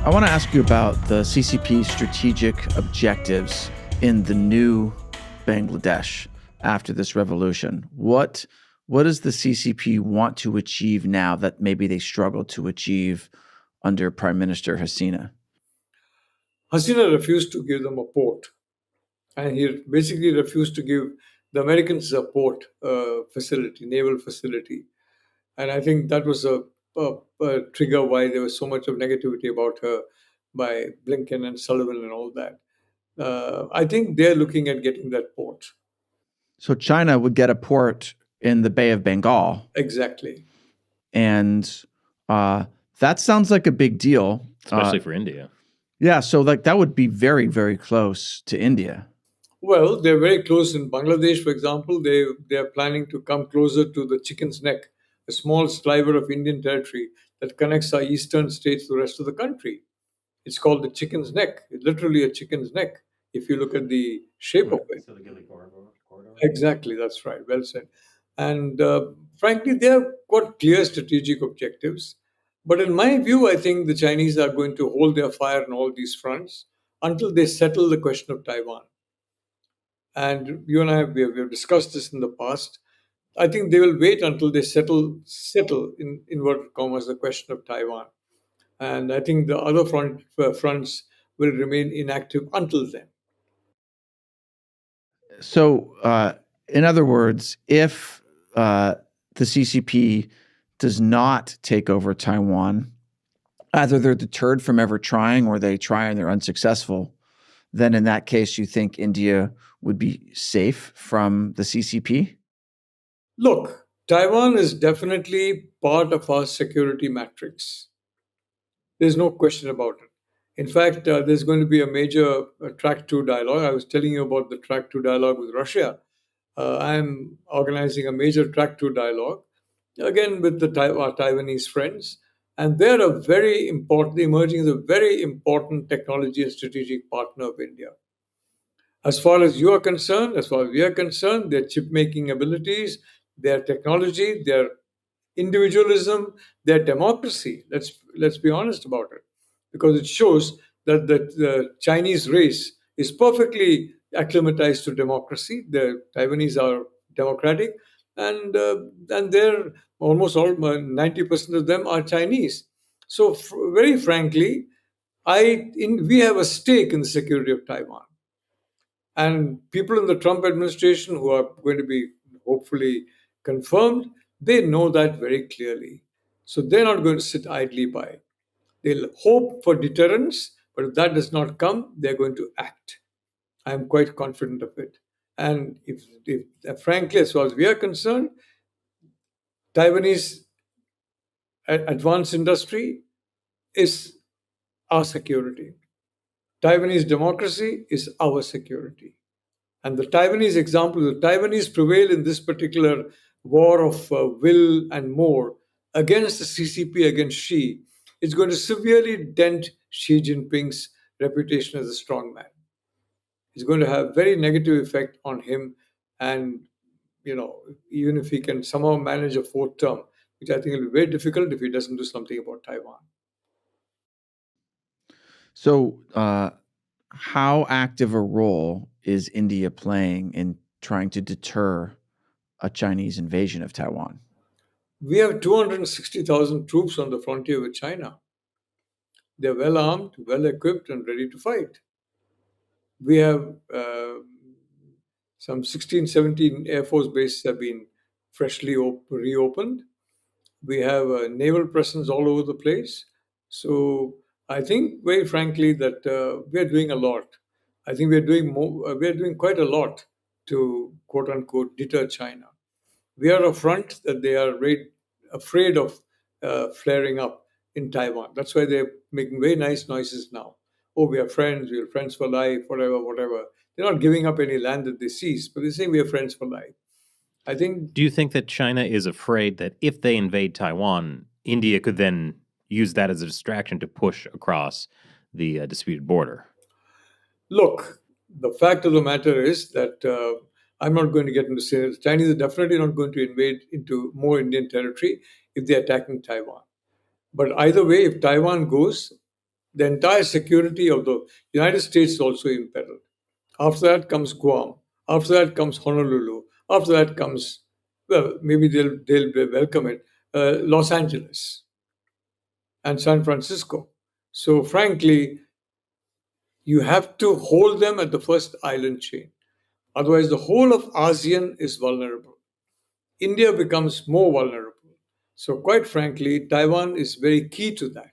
I want to ask you about the CCP strategic objectives in the new Bangladesh after this revolution. What does the CCP want to achieve now that maybe they struggled to achieve under Prime Minister Hasina? Hasina refused to give them a port, and he basically refused to give the Americans a port facility, naval facility. And I think that was a trigger why there was so much of negativity about her by Blinken and Sullivan and all that. I think they're looking at getting that port. So China would get a port in the Bay of Bengal, Exactly. and that sounds like a big deal, especially for India. Yeah, so like that would be very, very close to India. Well, they're very close in Bangladesh, for example. They're planning to come closer to the Chicken's Neck, a small sliver of Indian territory that connects our eastern states to the rest of the country. It's called the Chicken's Neck. It's literally a chicken's neck if you look at the shape of it. So the Gilly corridor. Exactly, that's right. Well said. And frankly, they have got clear strategic objectives. But in my view, I think the Chinese are going to hold their fire on all these fronts until they settle the question of Taiwan. And you and I we have discussed this in the past. I think they will wait until they settle in inverted commas the question of Taiwan, and I think the other fronts will remain inactive until then. So, in other words, if the CCP does not take over Taiwan, either they're deterred from ever trying or they try and they're unsuccessful, then in that case, you think India would be safe from the CCP? Look, Taiwan is definitely part of our security matrix. There's no question about it. In fact, there's going to be a major track 2 dialogue. I was telling you about the track 2 dialogue with Russia. I'm organizing a major track 2 dialogue, again with our Taiwanese friends. And they're emerging as a very important technology and strategic partner of India. As far as you are concerned, as far as we are concerned, their chip making abilities, their technology, their individualism, their democracy. Let's be honest about it, because it shows that the Chinese race is perfectly acclimatized to democracy. The Taiwanese are democratic, and they're almost all 90% of them are Chinese. So, very frankly, we have a stake in the security of Taiwan. And people in the Trump administration who are going to be hopefully confirmed, they know that very clearly. So they're not going to sit idly by. They'll hope for deterrence, but if that does not come, they're going to act. I'm quite confident of it. And if frankly, as far as we are concerned, Taiwanese advanced industry is our security. Taiwanese democracy is our security. And the Taiwanese example, the Taiwanese prevail in this particular war of will and more against the CCP, against Xi. It's going to severely dent Xi Jinping's reputation as a strong man. It's going to have very negative effect on him. And, even if he can somehow manage a fourth term, which I think will be very difficult if he doesn't do something about Taiwan. So, how active a role is India playing in trying to deter a Chinese invasion of Taiwan? We have 260,000 troops on the frontier with China. They're well armed, well equipped, and ready to fight. We have some 16, 17 Air Force bases have been freshly reopened. We have a naval presence all over the place. So I think, very frankly, that we are doing a lot. I think we are doing more. We are doing quite a lot to quote unquote deter China. We are a front that they are afraid of flaring up in Taiwan. That's why they're making very nice noises now. Oh, we are friends. We are friends for life. Whatever, whatever. They're not giving up any land that they seize, but they're saying we are friends for life. I think. Do you think that China is afraid that if they invade Taiwan, India could then use that as a distraction to push across the disputed border? Look, the fact of the matter is that I'm not going to get into saying the Chinese are definitely not going to invade into more Indian territory if they're attacking Taiwan. But either way, if Taiwan goes, The entire security of the United States is also imperiled. After that comes Guam. After that comes Honolulu. After that comes, well, maybe they'll welcome it, Los Angeles and San Francisco. So, frankly, you have to hold them at the first island chain. Otherwise, the whole of ASEAN is vulnerable. India becomes more vulnerable. So, quite frankly, Taiwan is very key to that.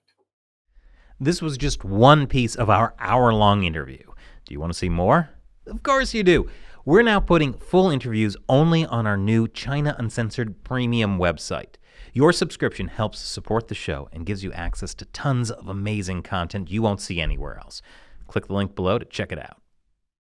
This was just one piece of our hour-long interview. Do you want to see more? Of course you do. We're now putting full interviews only on our new China Uncensored premium website. Your subscription helps support the show and gives you access to tons of amazing content you won't see anywhere else. Click the link below to check it out.